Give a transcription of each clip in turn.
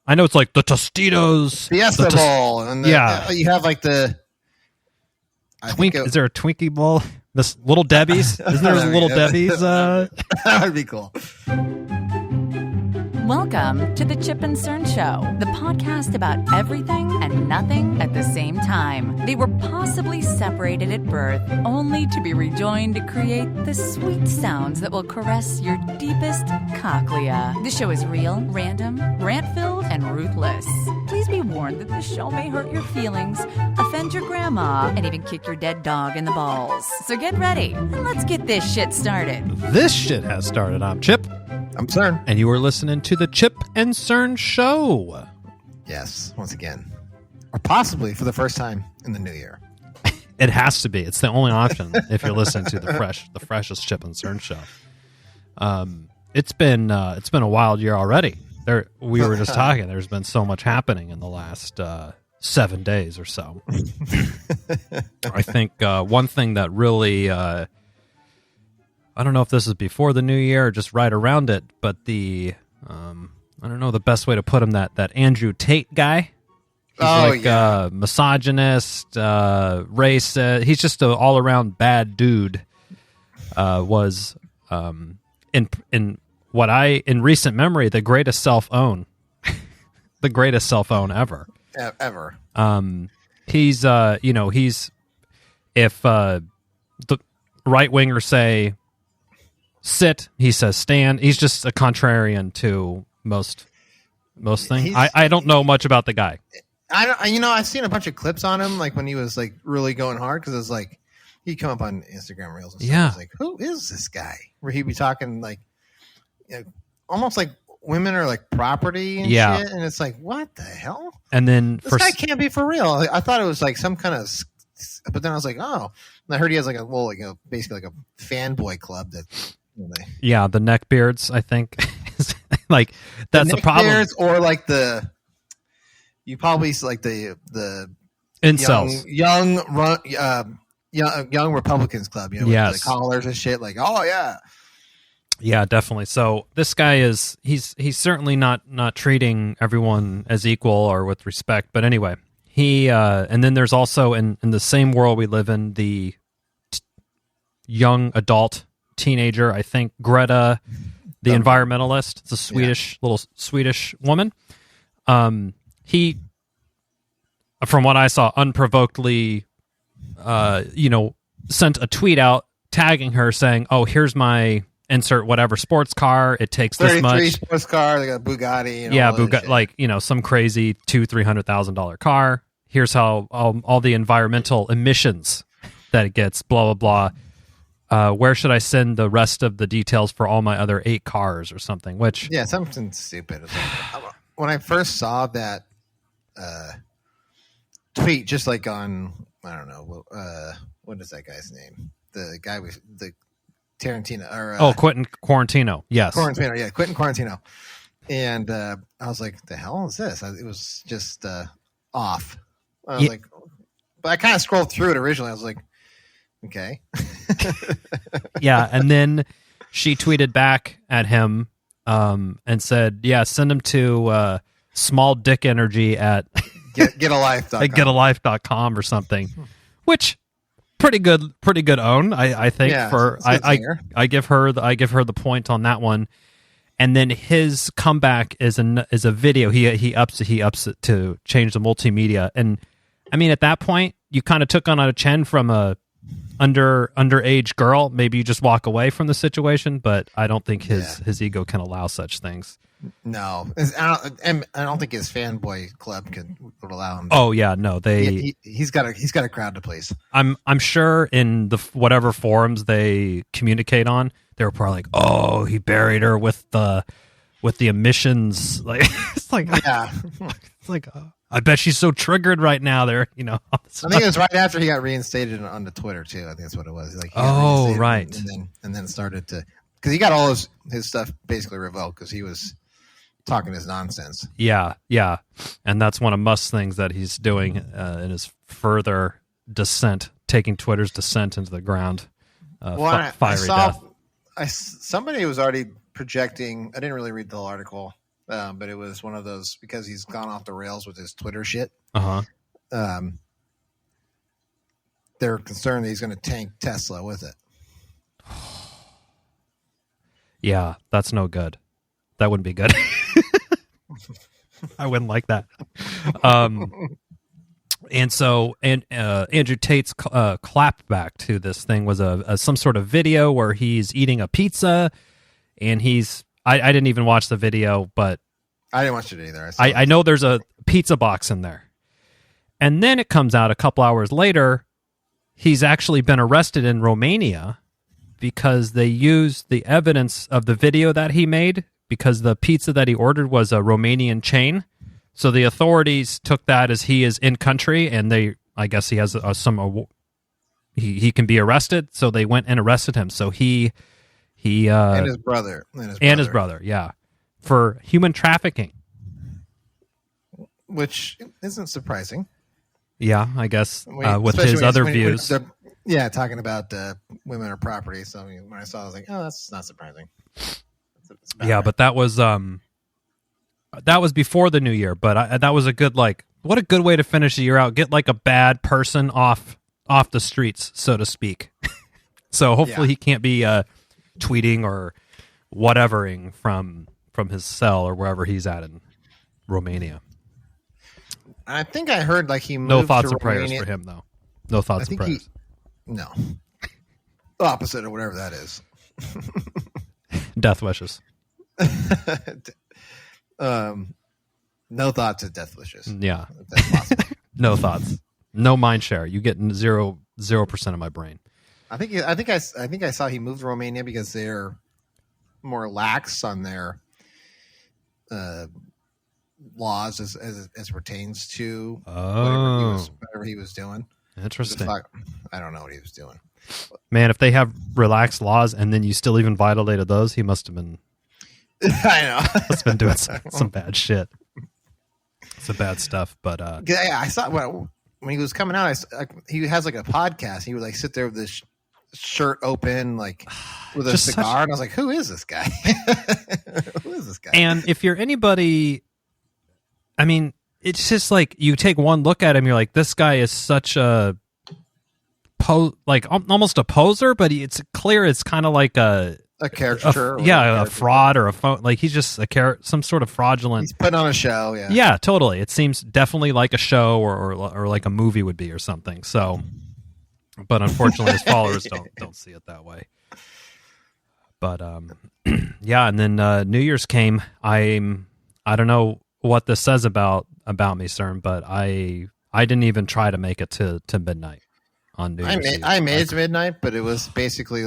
I know it's like the Tostitos. Fiesta Bowl. And you have like the... Is there a Twinkie Bowl? This Little Debbie's? Isn't there a Little Debbie's? That would be cool. Welcome to the Chip and Cern Show, the podcast about everything and nothing at the same time. They were possibly separated at birth, only to be rejoined to create the sweet sounds that will caress your deepest cochlea. The show is real, random, rant-filled, and ruthless. Please be warned that this show may hurt your feelings, offend your grandma, and even kick your dead dog in the balls. So get ready, and let's get this shit started. This shit has started. I'm Chip. I'm Cern. And you are listening to the Chip and Cern Show. Yes, once again. Or possibly for the first time in the new year. It has to be. It's the only option if you're listening to the freshest Chip and Cern Show. It's been a wild year already. We were just talking. There's been so much happening in the last 7 days or so. I think one thing that really... I don't know if this is before the new year or just right around it, but I don't know the best way to put him, that Andrew Tate guy. He's misogynist, racist. He's just an all-around bad dude. Was in recent memory the greatest self-own. The greatest self-own ever. Ever. He's if the right-wingers say sit, he says stand. He's just a contrarian to most things. I don't know much about the guy. I've seen a bunch of clips on him, like when he was like really going hard, because it's like he'd come up on Instagram Reels and stuff. Yeah. It's like, who is this guy? Where he'd be talking like, almost like women are like property and shit, and it's like, what the hell? And then this guy can't be for real. I thought it was like some kind of, but then I was like, oh, and I heard he has like basically like a fanboy club that. Yeah, the neckbeards, I think. Like that's the problem. Or like you probably like the incels, young Republicans club, with the collars and shit. Like, oh yeah, definitely. So this guy he's certainly not treating everyone as equal or with respect. But anyway, he and then there's also in the same world we live in, the young adult teenager, I think, Greta, the environmentalist. It's a little Swedish woman. He, from what I saw, unprovokedly, sent a tweet out tagging her saying, "Oh, here's my insert whatever sports car. It takes this much. 33 sports car. They got Bugatti. Bugatti, like some crazy $200,000-$300,000 car. Here's how all the environmental emissions that it gets. Blah blah blah." Where should I send the rest of the details for all my other 8 cars or something? Which something stupid. Like, when I first saw that tweet, just like on, I don't know, what is that guy's name? The guy with the Tarantino or Quentin Quarantino. Yes, Quentin Quarantino. And I was like, "The hell is this?" It was just off. I was like, but I kind of scrolled through it originally. I was like, okay. Yeah, and then she tweeted back at him and said, "Yeah, send him to small dick energy at getalife.com. At getalife.com or something." Which pretty good own, I think. I give her the point on that one. And then his comeback is a video. He ups it to change the multimedia. And I mean, at that point, you kind of took on a chin from a underage girl. Maybe you just walk away from the situation, but I don't think his ego can allow such things. No, I don't think his fanboy club would allow him. Oh yeah, no, he's got a crowd to please. I'm sure in the whatever forums they communicate on, they were probably like, "Oh, he buried her with the emissions." Like it's like, yeah, it's like. I bet she's so triggered right now. There, I think it was right after he got reinstated on the Twitter too. I think that's what it was. Like, right, and then started to, because he got all his stuff basically revoked because he was talking his nonsense. Yeah, and that's one of Musk's things that he's doing in his further descent, taking Twitter's descent into the ground. Fiery death. Somebody was already projecting. I didn't really read the whole article. but it was one of those because he's gone off the rails with his Twitter shit. They're concerned that he's going to tank Tesla with it. Yeah, that's no good. That wouldn't be good. I wouldn't like that. And so, Andrew Tate's clap back to this thing was some sort of video where he's eating a pizza, and I didn't even watch the video, but I didn't watch it either. I know there's a pizza box in there, and then it comes out a couple hours later. He's actually been arrested in Romania because they used the evidence of the video that he made because the pizza that he ordered was a Romanian chain. So the authorities took that as he is in country, and I guess he has he can be arrested. So they went and arrested him. So he and his brother yeah, for human trafficking, which isn't surprising. Yeah, I guess with his other views. Talking about women or property. So when I saw it, I was like, oh, that's not surprising. Yeah, but that was before the new year. But that was a good, what a good way to finish the year out. Get a bad person off the streets, so to speak. So hopefully he can't be tweeting or whatevering from his cell or wherever he's at in Romania. I think I heard he moved no thoughts to or prayers Romania. for him though. No thoughts or prayers. No, opposite of whatever that is. Death wishes. No thoughts of death wishes. Yeah, that's possible. No thoughts. No mind share. You get 0% of my brain. I think I saw he moved to Romania because they're more lax on their laws as pertains to whatever he was doing. Interesting. I don't know what he was doing. Man, if they have relaxed laws and then you still even violated those, he must have been. I know. Must have been doing some bad shit. Some bad stuff, but I saw when he was coming out. He has a podcast. He would sit there with this shirt open, with a cigar, and I was like, "Who is this guy? Who is this guy?" And if you're anybody, I mean, it's just you take one look at him, you're like, this guy is such a almost a poser, but it's clear it's kind of like a caricature, a fraud or a phone. He's just some sort of fraudulent. He's putting on a show, yeah, totally. It seems definitely like a show or like a movie would be or something. So, but unfortunately, his followers don't see it that way. But yeah, and then New Year's came. I don't know what this says about me, CERN, but I didn't even try to make it to midnight on New Year's Eve. I made it to midnight, but it was basically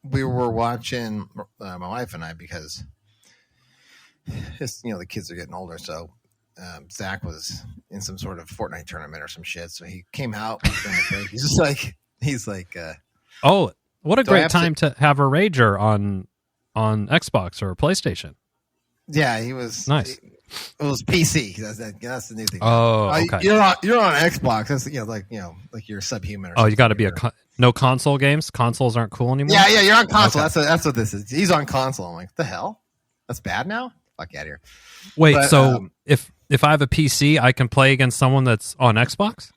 we were watching, my wife and I, because the kids are getting older. So Zach was in some sort of Fortnite tournament or some shit. So he came out during the break. He's like, oh, what a great time to have a rager on Xbox or PlayStation. Yeah, he was nice. It was PC. That's the new thing. Oh, okay. You're on Xbox. That's like you're subhuman. Or you got to be no console games. Consoles aren't cool anymore. Yeah, you're on console. Okay. That's what this is. He's on console. I'm like, what the hell? That's bad now. Fuck out of here. Wait, so if I have a PC, I can play against someone that's on Xbox?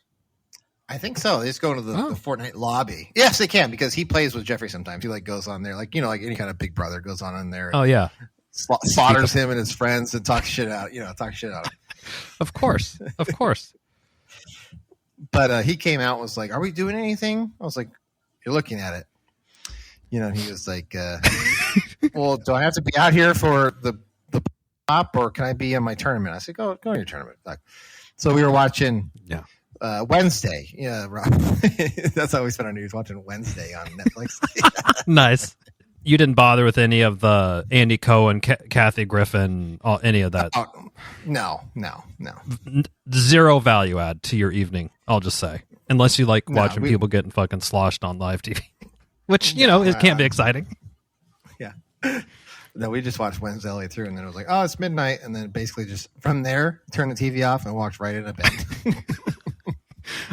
I think so. They just go into the Fortnite lobby. Yes, they can, because he plays with Jeffrey sometimes. He goes on there, like any kind of big brother goes on in there. Oh yeah. Slaughters him and his friends and talks shit out. Talk shit out. Of course. But he came out and was like, "Are we doing anything?" I was like, "You're looking at it." And he was like, "Well, do I have to be out here for the pop, or can I be in my tournament?" I said, "Go in your tournament." So we were watching. Yeah. Wednesday. Yeah, Rob. That's how we spent our news, watching Wednesday on Netflix. Nice. You didn't bother with any of the Andy Cohen, Kathy Griffin, any of that? No. Zero value add to your evening, I'll just say. Unless you like watching people getting fucking sloshed on live TV. Which, it can't be exciting. Yeah. No, we just watched Wednesday all the way through, and then it was like, oh, it's midnight, and then basically just from there, turned the TV off and walked right into bed.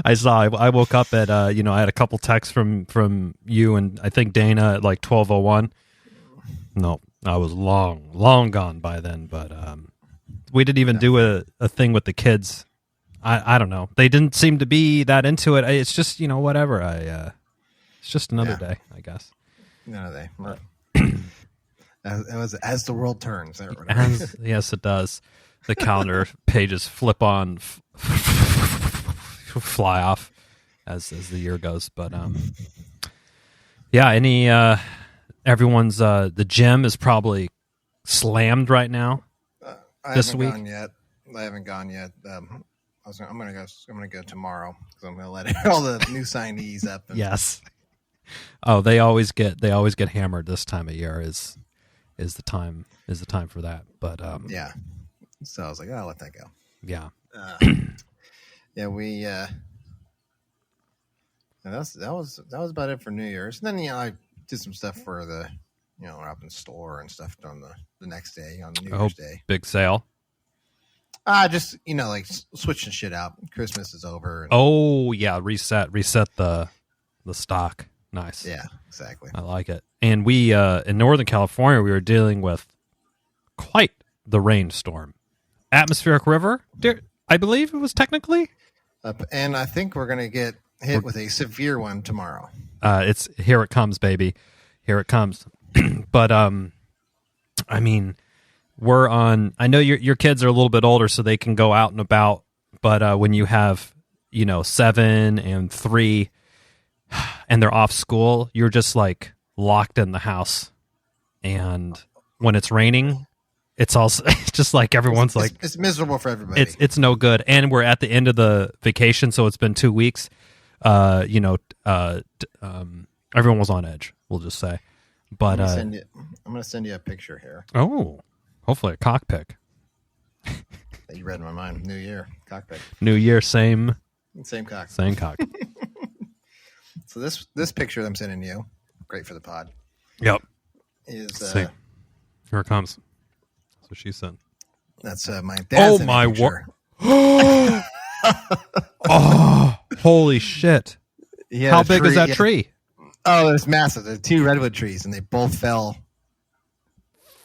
I woke up at I had a couple texts from you and I think Dana at 12:01. No, I was long gone by then, but we didn't even do a thing with the kids. I don't know. They didn't seem to be that into it. It's just, whatever. It's just another day, I guess. Another day. As the world turns. Yes, it does. The calendar pages flip on, fly off as the year goes. But everyone's the gym is probably slammed right now. This week. I haven't gone yet. I'm gonna go tomorrow because I'm gonna let all the new signees up. Yes. Oh, they always get hammered this time of year. Is the time for that? But yeah. So I was like, I'll let that go. Yeah. Yeah. We. That was about it for New Year's. And then I did some stuff for the up in the store and stuff on the next day on New Year's Day. Big sale. Just like switching shit out. Christmas is over. Reset the stock. Nice. Yeah, exactly. I like it. And we in Northern California, we were dealing with quite the rainstorm. Atmospheric river, I believe it was technically. And I think we're gonna get hit with a severe one tomorrow. It's here. It comes, baby. Here it comes. But I mean. We're on. I know your kids are a little bit older, so they can go out and about. But when you have, 7 and 3, and they're off school, you're just like locked in the house. And when it's raining, it's also just like everyone's it's miserable for everybody. It's no good. And we're at the end of the vacation, so it's been 2 weeks. Everyone was on edge. We'll just say. But I'm gonna send you a picture here. Oh. Hopefully a cockpick. You read my mind. New year, cockpick. New year, same cock. Same cock. So this picture that I'm sending you, great for the pod. Yep. Is here it comes. That's what she said. That's my dad's. Oh my word! Oh, holy shit! How big is that tree? Oh, it's massive. There's 2 redwood trees, and they both fell.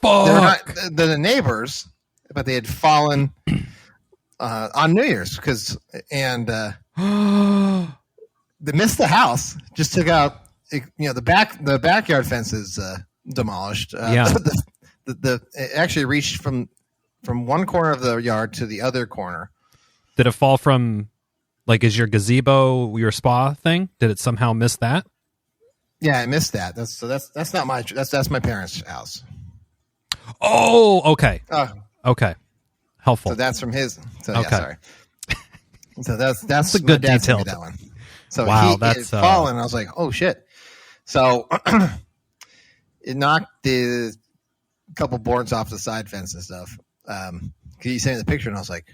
Fuck. They're the neighbors, but they had fallen on New Year's they missed the house. Just took out the backyard fence is demolished. It actually reached from one corner of the yard to the other corner. Did it fall from is your gazebo your spa thing? Did it somehow miss that? Yeah, I missed that. That's not my that's my parents' house. Oh, okay. Okay. Helpful. So that's from his. So okay. Yeah, sorry. So that's a good detail. That one. So wow, that's fallen. And I was like, oh shit. So it knocked the couple boards off the side fence and stuff. He sent me the picture, and I was like,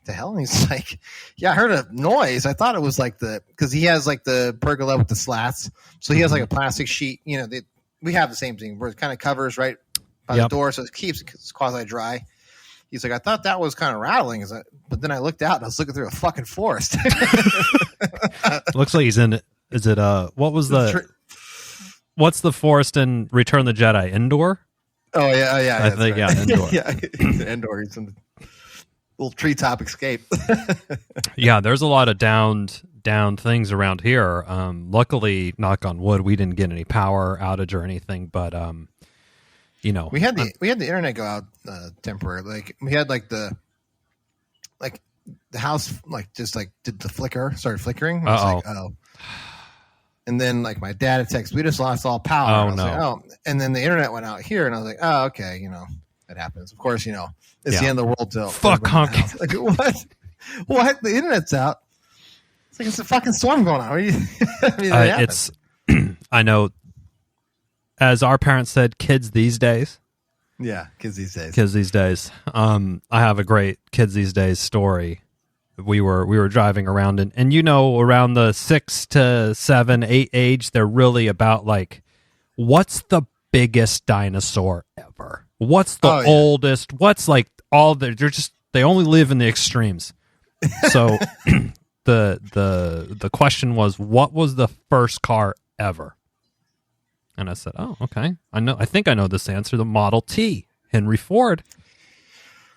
the hell? And he's like, yeah, I heard a noise. I thought it was because he has the pergola with the slats. So he has a plastic sheet. We have the same thing where it kind of covers right by the door, so it keeps it's quasi dry. He's like, I thought that was kind of rattling, but then I looked out and I was looking through a fucking forest. Looks like he's in it. Is it what's the forest in Return of the Jedi? Indoor? Oh yeah. I think right. Indoor. Yeah, indoor. He's in the little treetop escape. Yeah, there's a lot of downed things around here. Luckily, knock on wood, we didn't get any power outage or anything, but we had the internet go out temporarily. We had the house did the flicker, started flickering. And then my dad had texted, we just lost all power. Oh no! And then the internet went out here, and I was like, oh okay, it happens. Of course, it's the end of the world. Till fuck Comcast. What? The internet's out. It's a fucking storm going on. It's I know. As our parents said, kids these days. Yeah, kids these days. Kids these days. I have a great kids these days story. We were driving around and around the 6 to 7, 8 age, they're really about what's the biggest dinosaur ever? What's the oldest? What's they only live in the extremes. So the question was, what was the first car ever? And I said, oh, okay. I think I know this answer. The Model T, Henry Ford.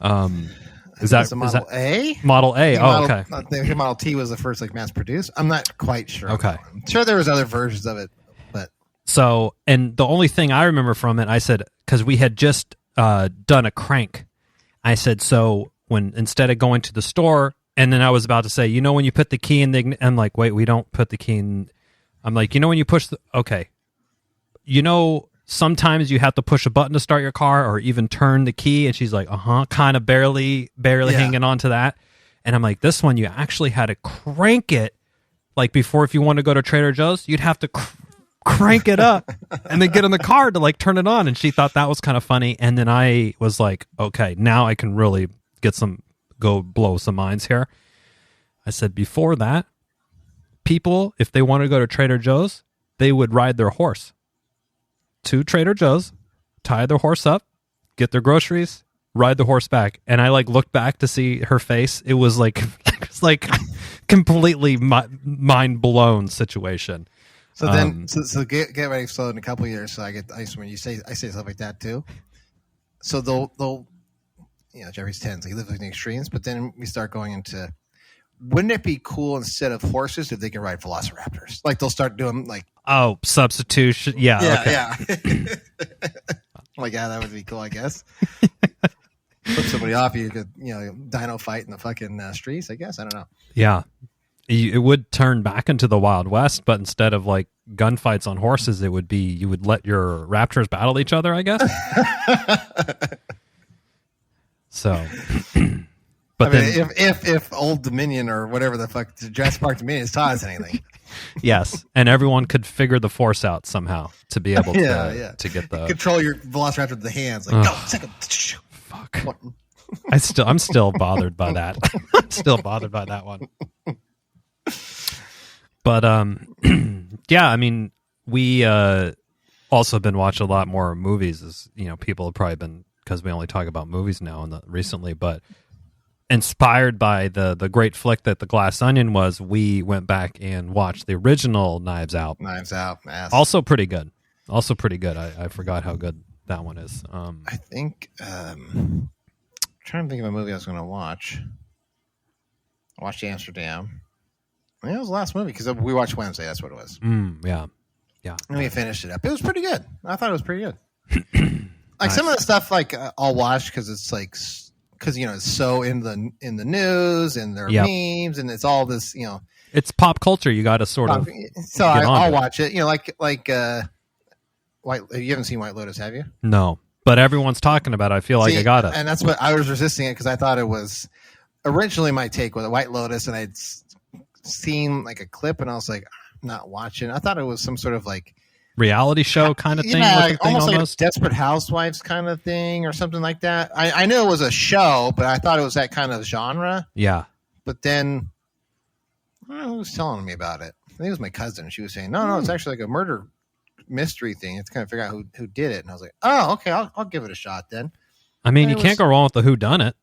Is that Model A? Model A. Oh, okay. I think Model T was the first like mass produced. I'm not quite sure. Okay. I'm sure there was other versions of it, but so, and the only thing I remember from it, I said, because we had just done a crank. I said, so when instead of going to the store, and then I was about to say, you know, when you put the key in the, I'm like, wait, we don't put the key in. I'm like, you know, when you push the, okay, you know, sometimes you have to push a button to start your car or even turn the key. And she's like, kind of barely hanging on to that. And I'm like, this one, you actually had to crank it. Like before, if you want to go to Trader Joe's, you'd have to crank it up and then get in the car to like turn it on. And she thought that was kind of funny. And then I was like, okay, now I can really go blow some minds here. I said, before that, people, if they want to go to Trader Joe's, they would ride their horse to Trader Joe's, tie their horse up, get their groceries, ride the horse back. And I like looked back to see her face. It was like completely mind blown situation. So then, so get ready. So in a couple of years, so when I say stuff like that too. So they'll you know, Jeffrey's 10, so he lives in the extremes. But then we start going into, wouldn't it be cool instead of horses if they can ride velociraptors? Like they'll start doing like, oh, substitution. Yeah. Yeah. Like, yeah, that would be cool, I guess. Flip somebody off, you could, you know, dino fight in the fucking streets, I guess. I don't know. Yeah. It would turn back into the Wild West, but instead of like gunfights on horses, it would be, you would let your raptors battle each other, I guess. So, but I mean, if Old Dominion or whatever the fuck Jurassic Park Dominion has taught us anything. Yes, and everyone could figure the Force out somehow to be able to get the control your Velociraptor with the hands. Like, go, second. Fuck. I'm still bothered by that. I'm still bothered by that one. But yeah, I mean, we also been watching a lot more movies. As you know, people have probably been, because we only talk about movies now recently, but inspired by the great flick that The Glass Onion was, we went back and watched the original Knives Out. Yes. Also pretty good. I forgot how good that one is. I think I'm trying to think of a movie I was going to watch. I watched Amsterdam. I think it was the last movie because we watched Wednesday. That's what it was. Yeah. And we finished it up. It was pretty good. I thought it was pretty good. Like nice. Some of the stuff, like I'll watch because it's like, because you know it's so in the news and their memes and it's all this, you know, it's pop culture. You got to sort of. So I'll watch it. You know, like White. You haven't seen White Lotus, have you? No, but everyone's talking about it. I feel like I got it, and that's what I was resisting it because I thought it was originally my take with White Lotus, and I'd seen like a clip and I was like, I'm not watching. I thought it was some sort of like reality show kind of thing, almost like a Desperate Housewives kind of thing or something like that. I knew it was a show, but I thought it was that kind of genre. Yeah. But then I don't know who was telling me about it. I think it was my cousin. She was saying, no, it's actually like a murder mystery thing. It's kind of figure out who did it. And I was like, oh, okay, I'll give it a shot then. I mean, you can't go wrong with the who done it.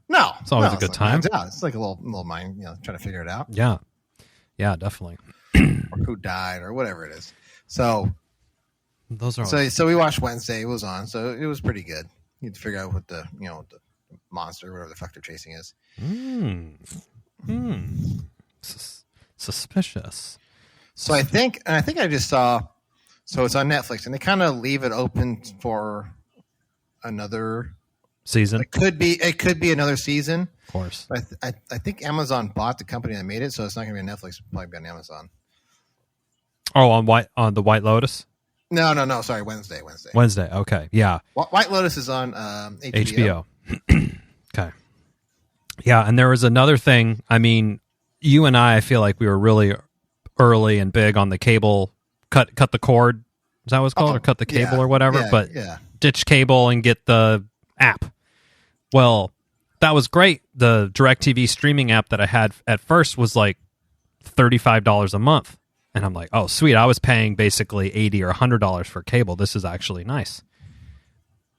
No, it's always a good time. It's like a little mind, you know, trying to figure it out. Yeah, definitely. Or who died or whatever it is. So those are so we watched Wednesday. It was on, so it was pretty good. You had to figure out what the monster, whatever the fuck they're chasing is. Suspicious. So I think I just saw. So it's on Netflix, and they kind of leave it open for another season. It could be another season. Of course. But I think Amazon bought the company that made it, so it's not going to be on Netflix. It'll probably be on Amazon. Oh, on the White Lotus? No. Sorry, Wednesday. Wednesday. Okay. Yeah. White Lotus is on HBO. Okay. Yeah, and there was another thing. I mean, you and I feel like we were really early and big on the cable. Cut the cord. Is that what it's called? Or cut the cable or whatever. But ditch cable and get the app. Well, that was great. The DirecTV streaming app that I had at first was like $35 a month. And I'm like, oh, sweet. I was paying basically $80 or $100 for cable. This is actually nice.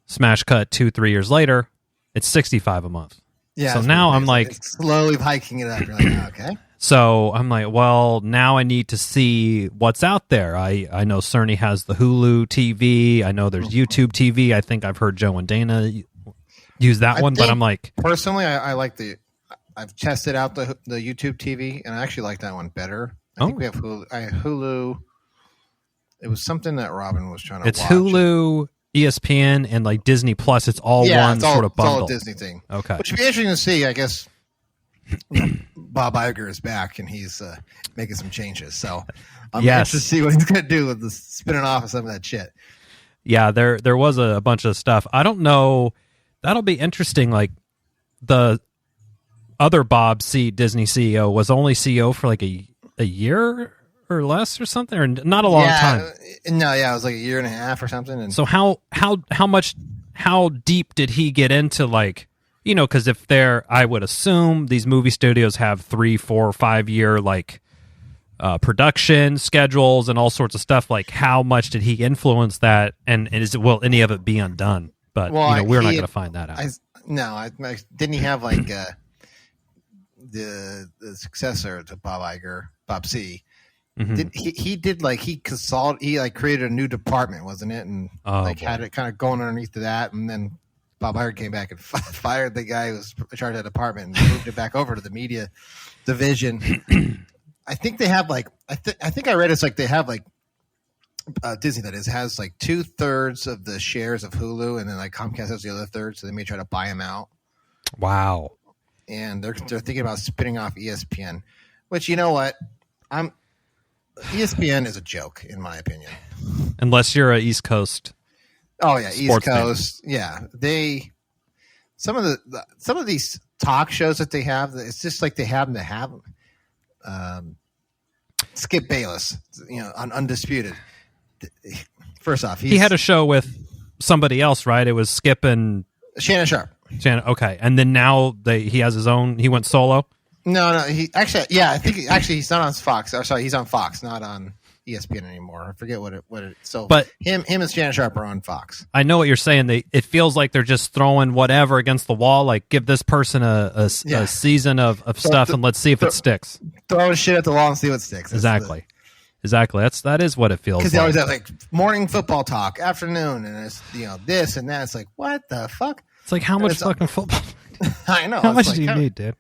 Smash cut 2-3 years later, it's $65 a month. Yeah. So now I'm like slowly hiking it up. You're like, okay. So I'm like, well, now I need to see what's out there. I know Cerny has the Hulu TV. I know there's YouTube TV. I think I've heard Joe and Dana use that one, but I'm like, personally, I like I've tested out the YouTube TV, and I actually like that one better. I think we have Hulu. It was something that Robin was trying to watch. It's Hulu, ESPN, and like Disney Plus. It's all one sort of bundle. It's all a Disney thing. Okay. Which would be interesting to see. I guess Bob Iger is back, and he's making some changes. So I'm interested to see what he's going to do with the spinning off of some of that shit. Yeah, there was a bunch of stuff. I don't know. That'll be interesting. Like the other Bob C. Disney CEO was only CEO for like a year or less or something, or not a long time. No, it was like a year and a half or something. And so how deep did he get into, like, you know, because if I would assume these movie studios have 3, 4, 5 year like production schedules and all sorts of stuff. Like, how much did he influence that, and will any of it be undone? But we're not going to find that out. Didn't he have like the successor to Bob Iger, Bob C. Mm-hmm. He created a new department, wasn't it? And had it kind of going underneath to that, and then Bob Iger came back and fired the guy who was in charge of that department and moved it back over to the media division. I think they have like I think I read it's like they have like Disney, that is, has like 2/3 of the shares of Hulu, and then like Comcast has the other third, so they may try to buy them out. Wow. And they're thinking about spinning off ESPN, which, you know what, ESPN is a joke in my opinion. Unless you're a East Coast. Oh yeah, East Coast. Fan. Yeah, some of these talk shows that they have, it's just like they happen to have them. Skip Bayless, on Undisputed. First off, he had a show with somebody else, right? It was Skip and Shannon Sharp. Okay, and then now he has his own. He went solo. No, he actually, yeah, I think he's not on Fox. Or sorry, he's on Fox, not on ESPN anymore. I forget what it. So, but him and Shannon Sharp are on Fox. I know what you're saying. It feels like they're just throwing whatever against the wall. Like, give this person a season of stuff, and let's see if it sticks. Throwing shit at the wall and see what sticks. Exactly. That is what it feels like. Because they always have like morning football talk, afternoon, and it's this and that. It's like, what the fuck? It's like, how much fucking football? I know. How much do you need, dude?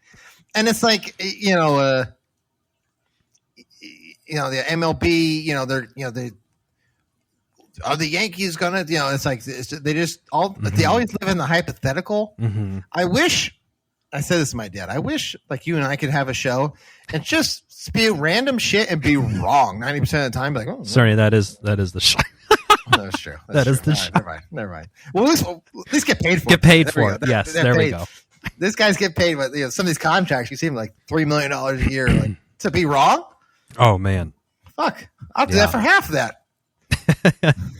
And it's like, the MLB, are the Yankees gonna? It's like they just they always live in the hypothetical. Mm-hmm. I said this to my dad. I wish like you and I could have a show and just spew random shit and be wrong 90% of the time. Be like, sorry, that is the show. That's true. That is the show. Never mind. Well, at least get paid for it. Get paid for it. Yes, there we go. This guy's get paid, but some of these contracts, you see them like $3 million a year. Like, to be wrong? Oh man, fuck! I'll do that for half of that.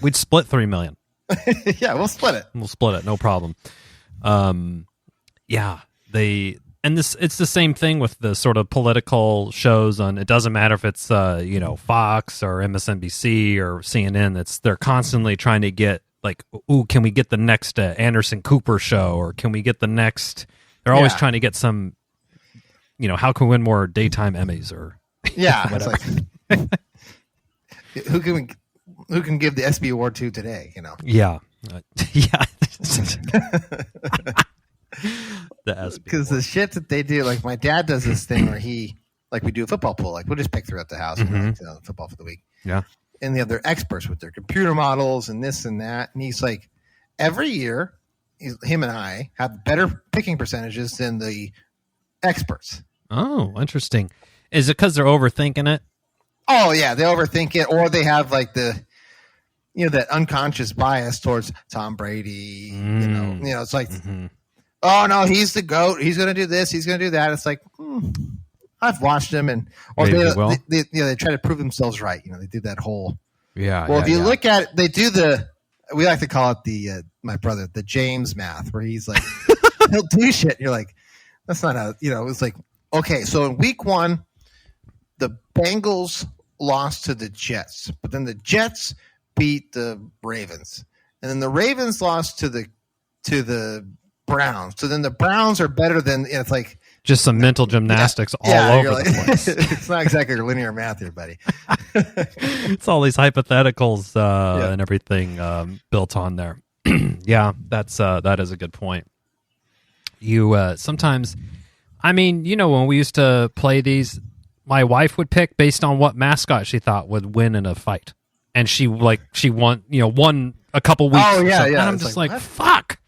We'd split $3 million. Yeah, we'll split it. No problem. It's the same thing with the sort of political shows on. It doesn't matter if it's Fox or MSNBC or CNN. They're constantly trying to get like, ooh, can we get the next Anderson Cooper show, or can we get the next? They're always trying to get some. How can we win more daytime Emmys or whatever. It's like, who can give the ESPY award to today? Yeah. Because the shit that they do, like my dad does this thing where we do a football pool, like we'll just pick throughout the house and football for the week. Yeah. And the other experts with their computer models and this and that. And he's like, every year, him and I have better picking percentages than the experts. Oh, interesting. Is it because they're overthinking it? Oh yeah, they overthink it, or they have like the, that unconscious bias towards Tom Brady. It's like, oh no, he's the GOAT. He's going to do this. He's going to do that. It's like, I've watched them, they try to prove themselves right. They do that whole. Yeah. Well, if you look at it, they do we like to call it my brother, the James math, where he's like, he'll do shit. And you're like, that's not it's like, okay, so in week 1, the Bengals lost to the Jets, but then the Jets beat the Ravens, and then the Ravens lost to the Browns. So then the Browns are better than, it's like just some mental gymnastics all over the place. It's not exactly linear math here, buddy. It's all these hypotheticals and everything built on there. Yeah, that is a good point. You sometimes, I mean, when we used to play these, my wife would pick based on what mascot she thought would win in a fight, and she won a couple weeks. Oh yeah, and I'm just like fuck.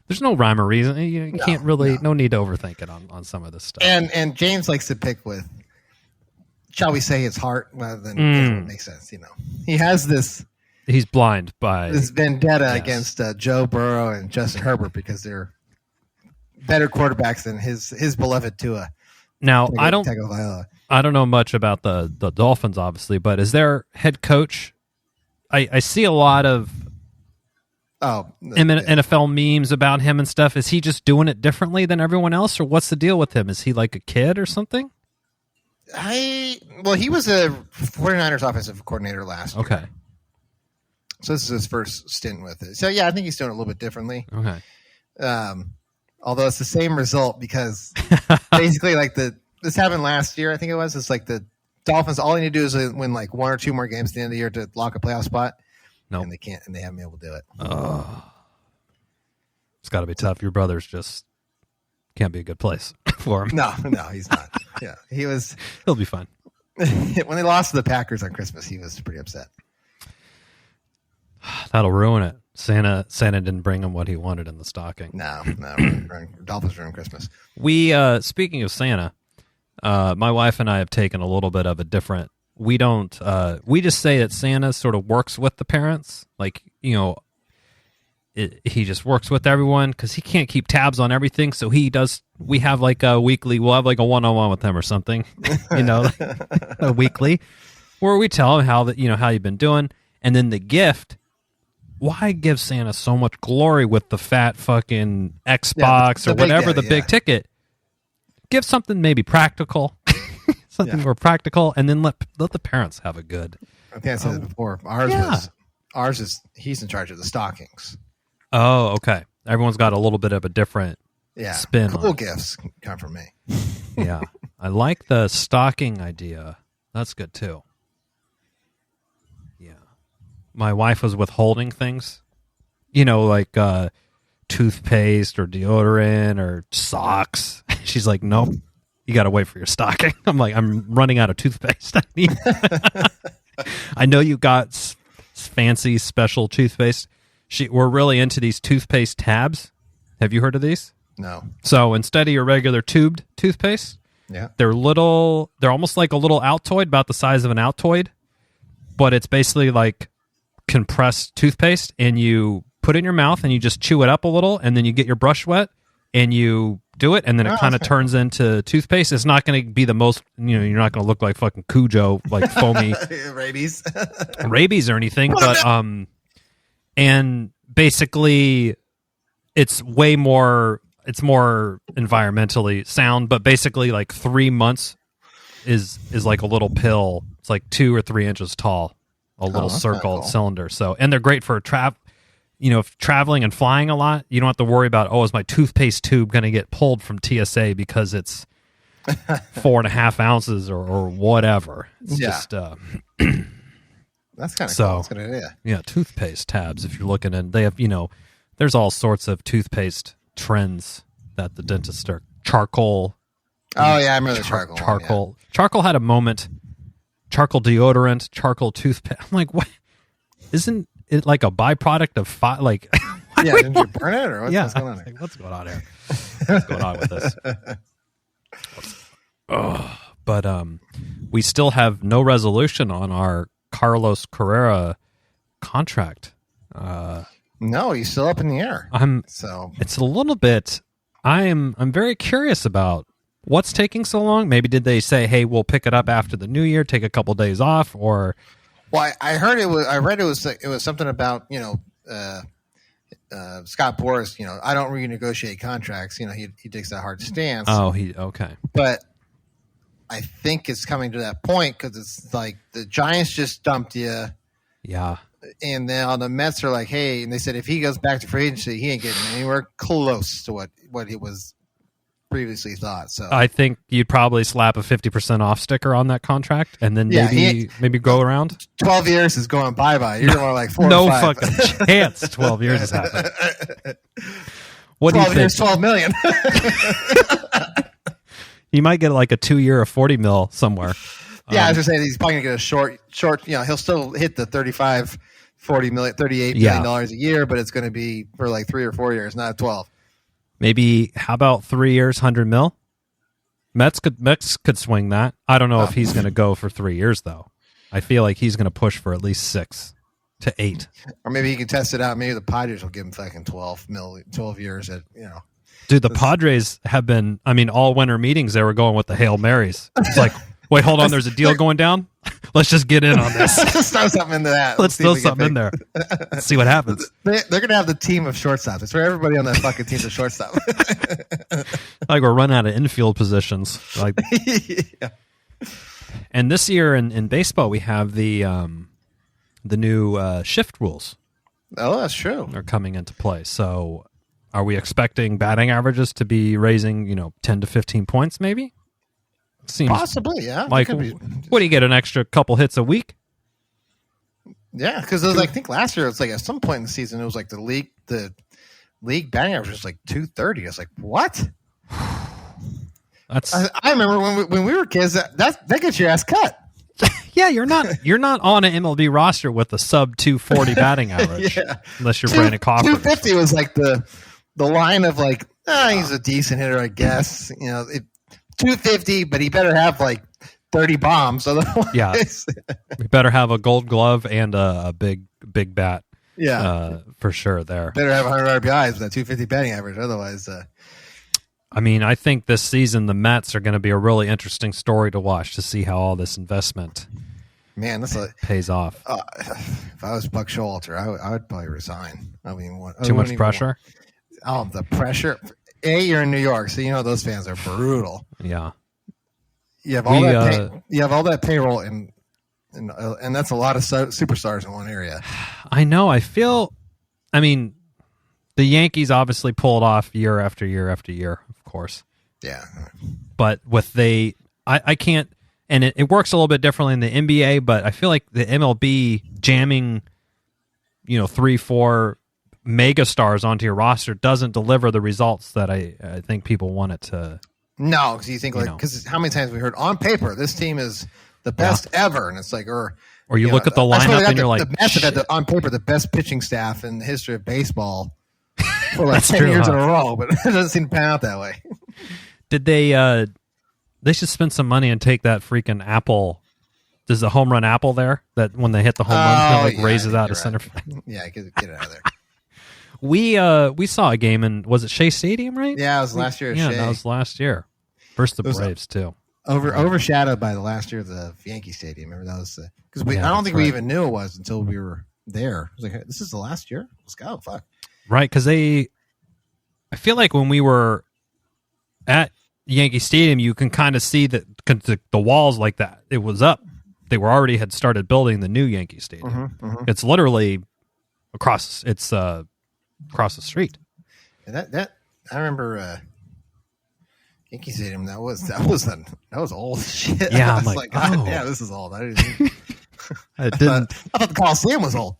There's no rhyme or reason. You can't really. No need to overthink it on some of this stuff. And James likes to pick with, shall we say, his heart rather than what makes sense. He has this. He's blind by this vendetta against Joe Burrow and Justin Herbert because they're better quarterbacks than his beloved Tua. Now I don't know much about the Dolphins, obviously, but is their head coach? I see a lot of NFL memes about him and stuff. Is he just doing it differently than everyone else, or what's the deal with him? Is he like a kid or something? He was a 49ers offensive coordinator last year. Okay. So this is his first stint with it. So yeah, I think he's doing it a little bit differently. Okay. Although it's the same result because basically this happened last year, I think it was. It's like the Dolphins, all they need to do is win like one or two more games at the end of the year to lock a playoff spot. No, and they can't, and they haven't been able to do it. It's got to be tough. Your brother's just can't be a good place for him. No, he's not. Yeah, he'll be fine. When they lost to the Packers on Christmas, he was pretty upset. That'll ruin it. Santa didn't bring him what he wanted in the stocking. No, Dolphins ruined Christmas. We speaking of Santa, my wife and I have taken a little bit of a different. We don't. We just say that Santa sort of works with the parents, like he just works with everyone because he can't keep tabs on everything. So he does. We have like a weekly. We'll have like a 1-on-1 with him or something, a weekly, where we tell him how you've been doing, and then the gift. Why give Santa so much glory with the fat fucking Xbox or whatever the big ticket? Give something maybe practical, something more practical, and then let the parents have a good. I think I said it before. Ours is he's in charge of the stockings. Oh, okay. Everyone's got a little bit of a different spin. Cool gifts come from me. Yeah, I like the stocking idea. That's good too. My wife was withholding things, like toothpaste or deodorant or socks. She's like, nope, you got to wait for your stocking. I'm like, I'm running out of toothpaste. I know you got fancy special toothpaste. We're really into these toothpaste tabs. Have you heard of these? No. So instead of your regular tubed toothpaste, they're almost like a little Altoid, about the size of an Altoid, but it's basically like compressed toothpaste, and you put it in your mouth and you just chew it up a little, and then you get your brush wet and you do it, and then it kind of turns into toothpaste. It's not going to be the most, you're not going to look like fucking Cujo, like foamy rabies or anything, but and basically it's more environmentally sound, but basically like 3 months is like a little pill. It's like 2 or 3 inches tall. A little circle cylinder. So, and they're great for if traveling and flying a lot, you don't have to worry about, is my toothpaste tube going to get pulled from TSA because it's 4.5 ounces or whatever. It's just, that's kind of cool. That's a good idea. Yeah. Toothpaste tabs. If you're looking at, they have, there's all sorts of toothpaste trends that the dentists are charcoal. Oh yeah. I remember the charcoal. Charcoal. Charcoal had a moment. Charcoal deodorant, charcoal toothpaste. I'm like, what? Isn't it like a byproduct of fire? Like, didn't you burn it or what's going on here? Like, what's going on here? What's going on with this? But we still have no resolution on our Carlos Carrera contract. No, he's still up in the air. It's a little bit. I'm very curious about. What's taking so long? Maybe did they say, "Hey, we'll pick it up after the new year, take a couple days off," or? Well, I heard it was. I read it was something about Scott Boras. I don't renegotiate contracts. He takes that hard stance. Oh, okay. But I think it's coming to that point because it's like the Giants just dumped you. Yeah. And then the Mets are like, "Hey," and they said if he goes back to free agency, he ain't getting anywhere close to what it was previously thought. So I think you'd probably slap a 50% off sticker on that contract, and then maybe go around. 12 years is going bye. You're going like 4 no or 5. fucking chance. 12 years is happening. What do you think? Years, $12 million. He might get like a 2-year of $40 million somewhere. Yeah, I was just saying he's probably gonna get a short. He'll still hit the $38 million a year, but it's going to be for like 3 or 4 years, not 12. Maybe how about 3 years, $100 million? Mets could swing that. I don't know if he's going to go for 3 years though. I feel like he's going to push for at least 6 to 8. Or maybe he can test it out. Maybe the Padres will give him fucking 12 years at Dude, the Padres have been. I mean, all winter meetings they were going with the Hail Marys. It's like, wait, hold on. There's a deal going down. Let's just get in on this. Let's throw something into that. Let's throw something in there. Let's see what happens. They're going to have the team of shortstops. It's where everybody on that fucking team's a shortstop. Like we're running out of infield positions. Like, yeah. And this year in baseball, we have the new shift rules. Oh, that's true. Are coming into play. So, are we expecting batting averages to be raising, 10 to 15 points, maybe? Seems possibly, yeah. Like, what do you get, an extra couple hits a week? Yeah, because I think last year it was like at some point in the season it was like the league batting average was like 230. I was like, what? I remember when we were kids that gets your ass cut. Yeah, you're not on an MLB roster with a sub 240 batting average, unless you're Brandon Crawford. 250 was like the line of like, he's a decent hitter, I guess. 250, but he better have like 30 bombs. Otherwise, yeah, we better have a Gold Glove and a big bat. Yeah, for sure. There better have 100 RBIs with that 250 batting average. Otherwise, I mean, I think this season the Mets are going to be a really interesting story to watch to see how all this investment, pays off. If I was Buck Showalter, I would probably resign. I mean, too much pressure. The pressure. You're in New York, so those fans are brutal. Yeah, you have all that payroll, and that's a lot of superstars in one area. I know. I mean, the Yankees obviously pulled off year after year after year, of course. Yeah, but I can't, and it works a little bit differently in the NBA. But I feel like the MLB jamming, 3-4 mega stars onto your roster doesn't deliver the results that I think people want it to. No, because you think because how many times we heard on paper this team is the best ever, and it's like or you look at the lineup and you're like, the Mets have had on paper the best pitching staff in the history of baseball for like 10 years in a row, but it doesn't seem to pan out that way. Did they should spend some money and take that freaking apple. There's a home run apple there that when they hit the home run, it raises out of center field. Yeah, get it out of there. We saw a game in, was it Shea Stadium, right? Yeah, it was last year. Yeah, that was last year. Versus the Braves too. Overshadowed by the last year of the Yankee Stadium. Remember that was because I don't think we even knew it was until we were there. I was like, hey, this is the last year. Let's go. Fuck. Right, because I feel like when we were at Yankee Stadium, you can kind of see that the walls like that. It was up. They had started building the new Yankee Stadium. It's literally across. It's across the street. And that I remember Yankee Stadium. That was old shit. Yeah, I was like, yeah, this is old. I thought the Coliseum was old.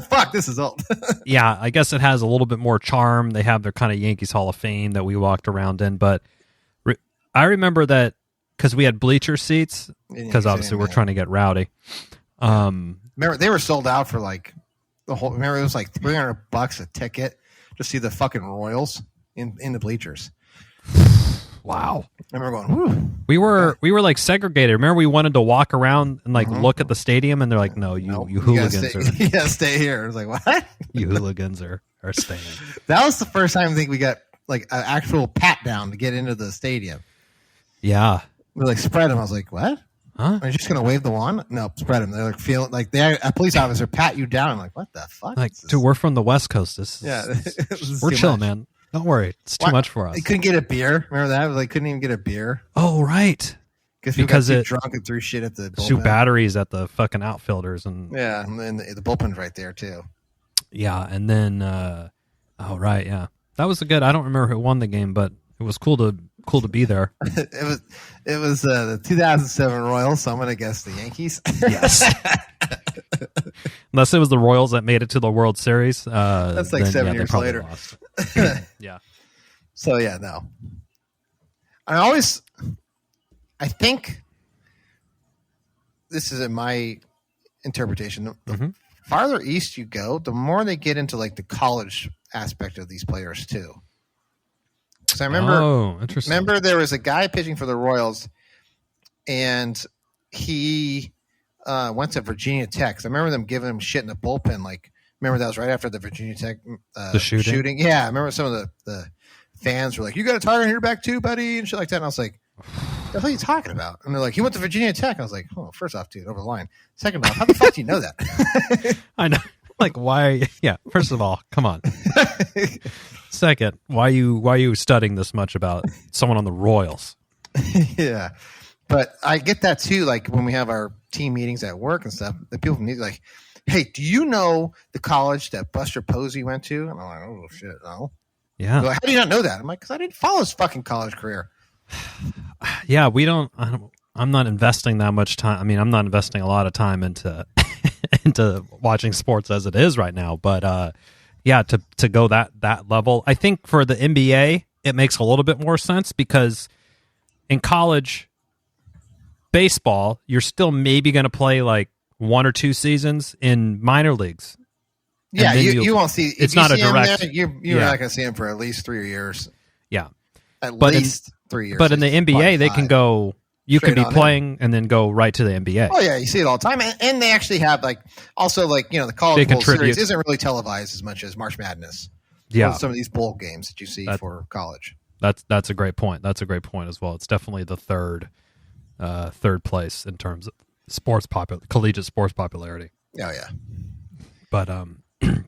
Fuck, this is old. Yeah, I guess it has a little bit more charm. They have their kind of Yankees Hall of Fame that we walked around in, but I remember that because we had bleacher seats because obviously we're trying to get rowdy. Remember they were sold out for like the whole. Remember it was like $300 a ticket to see the fucking Royals in the bleachers. Wow. I remember going, whew. We were like segregated. Remember we wanted to walk around and like look at the stadium and they're like, no, you hooligans you gotta stay here. I was like, what? You hooligans are staying. That was the first time I think we got like an actual pat down to get into the stadium. Yeah. We like spread them. I was like, what? Huh? Are you just gonna wave the wand? No, spread them. They're like feeling like a police officer pat you down. I'm like, what the fuck? Like, dude, we're from the West Coast. We're chilling, man. Don't worry, it's too much for us. They couldn't get a beer. Remember that? They couldn't even get a beer. Oh, right. Because got too drunk and threw shit at the bullpen. Shoot batteries at the fucking outfielders and then the bullpen's right there too. Yeah, and then right, yeah, that was a good. I don't remember who won the game, but it was cool to be there. it was the 2007 Royals, so I'm gonna guess the Yankees. Yes. Unless it was the Royals that made it to the World Series. That's like 7 years later. Yeah. So yeah, no. I think this is in my interpretation. The farther east you go, the more they get into like the college aspect of these players too. Because I remember there was a guy pitching for the Royals, and he went to Virginia Tech. I remember them giving him shit in the bullpen. Like, remember that was right after the Virginia Tech the shooting. Yeah, I remember some of the fans were like, "You got a target on your back too, buddy," and shit like that. And I was like, "What the hell are you talking about?" And they're like, "He went to Virginia Tech." I was like, "Oh, first off, dude, over the line. Second off, how the fuck do you know that?" I know. Like, why? Yeah. First of all, come on. Second, why are you studying this much about someone on the Royals? Yeah, but I get that too. Like when we have our team meetings at work and stuff, the people need like, "Hey, do you know the college that Buster Posey went to?" And I'm like, "Oh shit, no." Yeah. Like, how do you not know that? I'm like, "Because I didn't follow his fucking college career." Yeah, I'm not investing that much time. I mean, I'm not investing a lot of time into into watching sports as it is right now. But yeah, to go that level, I think for the NBA, it makes a little bit more sense because in college baseball, you're still maybe going to play like 1 or 2 seasons in minor leagues. Yeah, you won't see. It's not a direct. You're not going to see him for at least 3 years. Yeah, at least 3 years. But in the NBA, they can go. You can be playing and then go right to the NBA. Oh yeah, you see it all the time, and they actually have like also like the College Bowl Series isn't really televised as much as March Madness. Yeah, some of these bowl games that you see for college. That's a great point. That's a great point as well. It's definitely the third place in terms of collegiate sports popularity. Oh yeah, but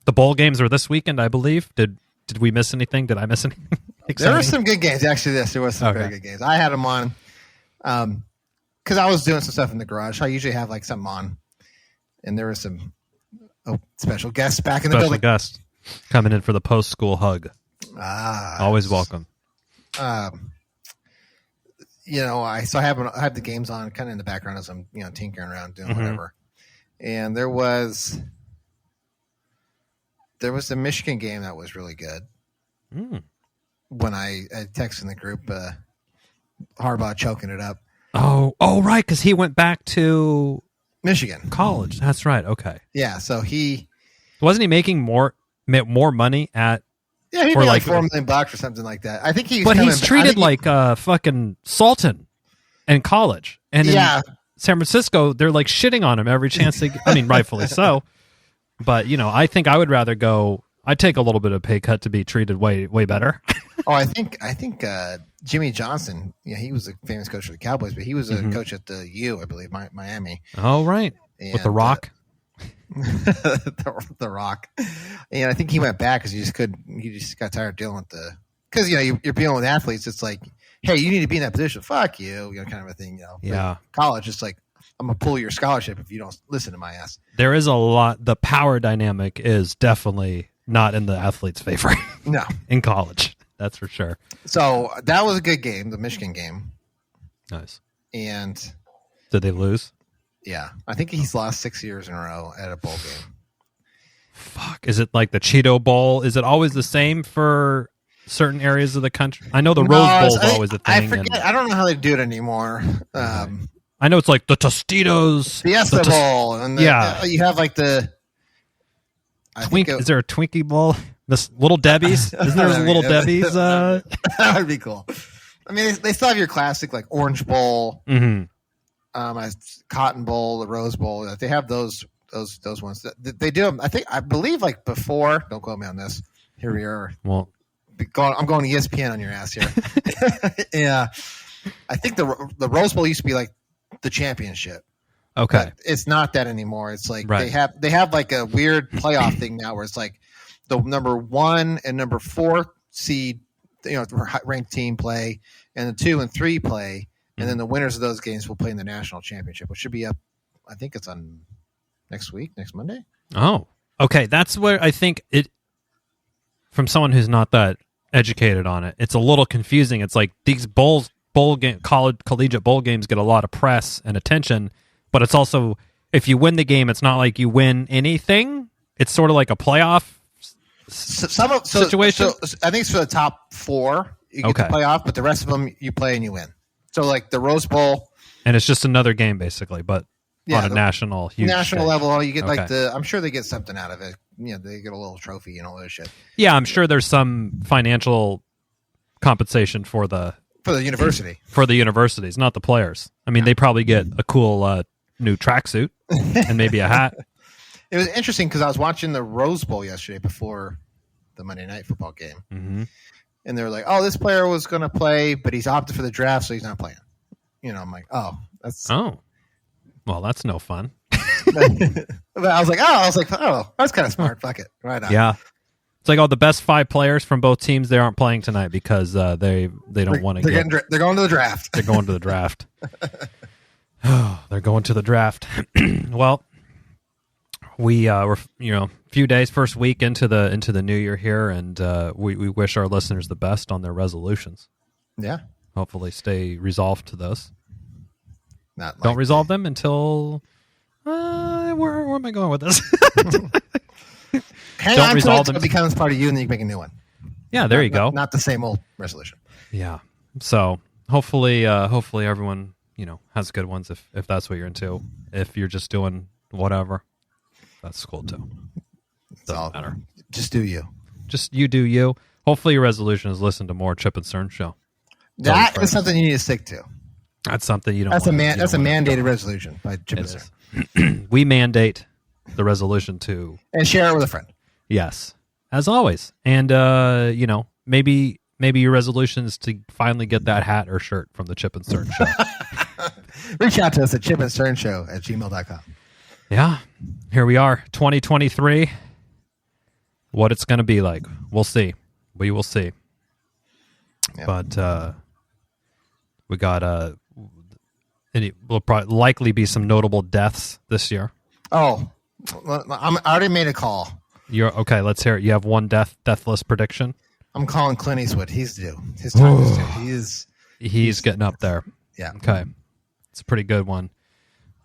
the bowl games are this weekend, I believe. Did we miss anything? Did I miss anything? There were some good games. Actually, there was some very good games. I had them on. Because I was doing some stuff in the garage. I usually have like something on, and there was some special guests back in the building. Special guest coming in for the post-school hug. Always welcome. I have the games on kind of in the background as I'm tinkering around doing whatever. And there was the Michigan game that was really good. When I texted in the group. Harbaugh choking it up. Oh, right, because he went back to Michigan college. That's right. Okay. Yeah, so wasn't he making more money at? Yeah, he made like $4 million or something like that. I think he's treated like a fucking sultan in college, and in San Francisco, they're like shitting on him every chance they. I mean, rightfully so. But I think I would rather go. I'd take a little bit of pay cut to be treated way better. Oh, I think Jimmy Johnson, he was a famous coach for the Cowboys, but he was a coach at the U, I believe, Miami. Oh, right. And, with The Rock? the Rock. And I think he went back because he just got tired of dealing with because, you're dealing with athletes. It's like, hey, you need to be in that position. Fuck you, kind of a thing, Yeah. College, it's like, I'm going to pull your scholarship if you don't listen to my ass. There is a lot. The power dynamic is definitely not in the athlete's favor. No. In college. That's for sure. So that was a good game, the Michigan game. Nice. And did they lose? Yeah. I think he's lost 6 years in a row at a bowl game. Fuck. Is it like the Cheeto Bowl? Is it always the same for certain areas of the country? I know the Rose Bowl is always a thing. I forget. I don't know how they do it anymore. I know it's like the Tostitos. Fiesta Bowl. And you have like the... Is there a Twinkie Bowl? This Little Debbie's? Isn't there a Little Debbie's? That would be cool. I mean, they still have your classic like Orange Bowl, Cotton Bowl, the Rose Bowl. They have those ones. They do them. I believe like before. Don't quote me on this. Here we are. Well, I'm going ESPN on your ass here. Yeah, I think the Rose Bowl used to be like the championship. Okay, but it's not that anymore. It's like they have like a weird playoff thing now where it's like the number 1 and number 4 seed, ranked team play, and the 2 and 3 play, and then the winners of those games will play in the national championship, which should be up. I think it's on next Monday. Oh, okay. That's where I think it. From someone who's not that educated on it, it's a little confusing. It's like these collegiate bowl games get a lot of press and attention, but it's also if you win the game, it's not like you win anything. It's sort of like a playoff situation. So I think it's for the top 4 You get to play off, but the rest of them you play and you win. So like the Rose Bowl, and it's just another game basically, but on a national stage. Level, you get I'm sure they get something out of it. They get a little trophy and all that shit. Yeah, I'm sure there's some financial compensation for the university. For the universities, not the players. I mean, they probably get a cool new tracksuit and maybe a hat. It was interesting because I was watching the Rose Bowl yesterday before the Monday Night Football game. Mm-hmm. And they were like, "Oh, this player was going to play, but he's opted for the draft, so he's not playing." I'm like, "Oh, that's well, that's no fun." But I was like, "Oh, that's kind of smart. Fuck it, right on." Yeah, it's like, the best 5 players from both teams, they aren't playing tonight because they don't want to. They're going to the draft. They're going to the draft. They're going to the draft. Well, we're a few days, first week into the new year here, and we wish our listeners the best on their resolutions. Yeah, hopefully stay resolved to those. Don't resolve them until where am I going with this? Don't resolve them. It becomes part of you, and then you can make a new one. Yeah, there you go. Not the same old resolution. Yeah. So hopefully everyone has good ones if that's what you're into. If you're just doing whatever, that's cool too. Doesn't matter. Just do you. Just you do you. Hopefully your resolution is listen to more Chip and Cern show. That is something you need to stick to. That's something you don't. That's a mandated resolution by Chip and Cern. We mandate the resolution to and share it with a friend. Yes, as always. And maybe your resolution is to finally get that hat or shirt from the Chip and Cern show. Reach out to us at chipandcernshow@gmail.com. Yeah, here we are, 2023. What it's going to be like, we'll see. We will see. Yep. But we got will probably likely be some notable deaths this year. Oh, I already made a call. You're okay. Let's hear it. You have one deathless prediction. I'm calling Clint Eastwood. He's due. His time is due. He's getting up there. Yeah. Okay, it's a pretty good one.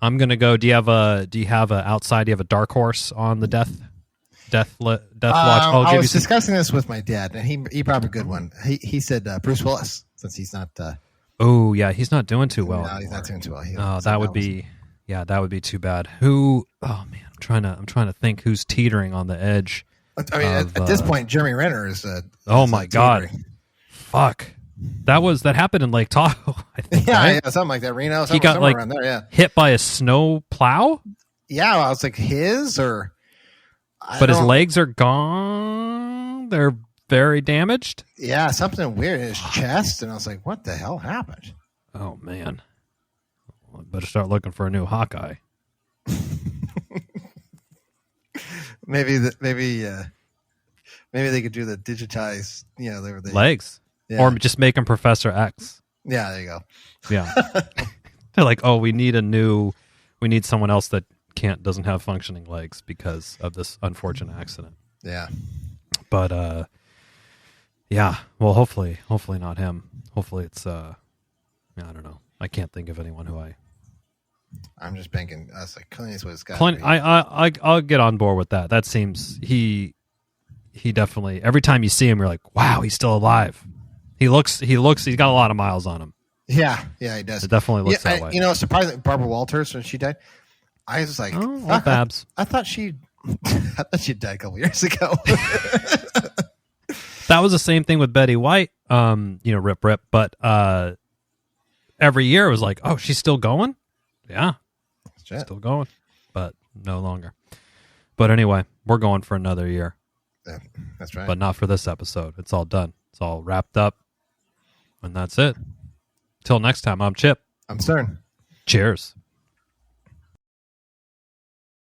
I'm gonna go. Do you have a outside? Do you have a dark horse on the death watch? I was discussing this with my dad, and he brought a good one. He said Bruce Willis, since he's not. Oh yeah, he's not doing too well. No, he's not doing too well. That would be. Yeah, that would be too bad. Who? Oh man, I'm trying to think who's teetering on the edge. I mean, at this point, Jeremy Renner is. Oh my God! Fuck. That happened in Lake Tahoe, I think. Yeah, right? Yeah, something like that. Reno. He got around there. Yeah. Hit by a snow plow. Yeah, I was like his or. But his legs are gone. They're very damaged. Yeah, something weird in his chest, and I was like, "What the hell happened?" Oh man. I better start looking for a new Hawkeye. maybe they could do the digitized, legs, or just make him Professor X. Yeah, there you go. Yeah, they're like, oh, we need someone else that doesn't have functioning legs because of this unfortunate accident. Yeah, but yeah. Well, hopefully not him. Hopefully it's I don't know. I can't think of anyone who I'm just thinking. I was like, Clint Eastwood's got. I'll get on board with that. That seems he definitely. Every time you see him, you're like, wow, he's still alive. He looks. He's got a lot of miles on him. Yeah, he does. It definitely looks that way. Surprisingly, Barbara Walters, when she died, I was like, oh, Babs. I thought she died a couple years ago. That was the same thing with Betty White. Rip. But every year it was like, oh, she's still going. Yeah, still going, but no longer. But anyway, we're going for another year. Yeah, that's right. But not for this episode. It's all done. It's all wrapped up. And that's it. Till next time, I'm Chip. I'm Cern. Cheers.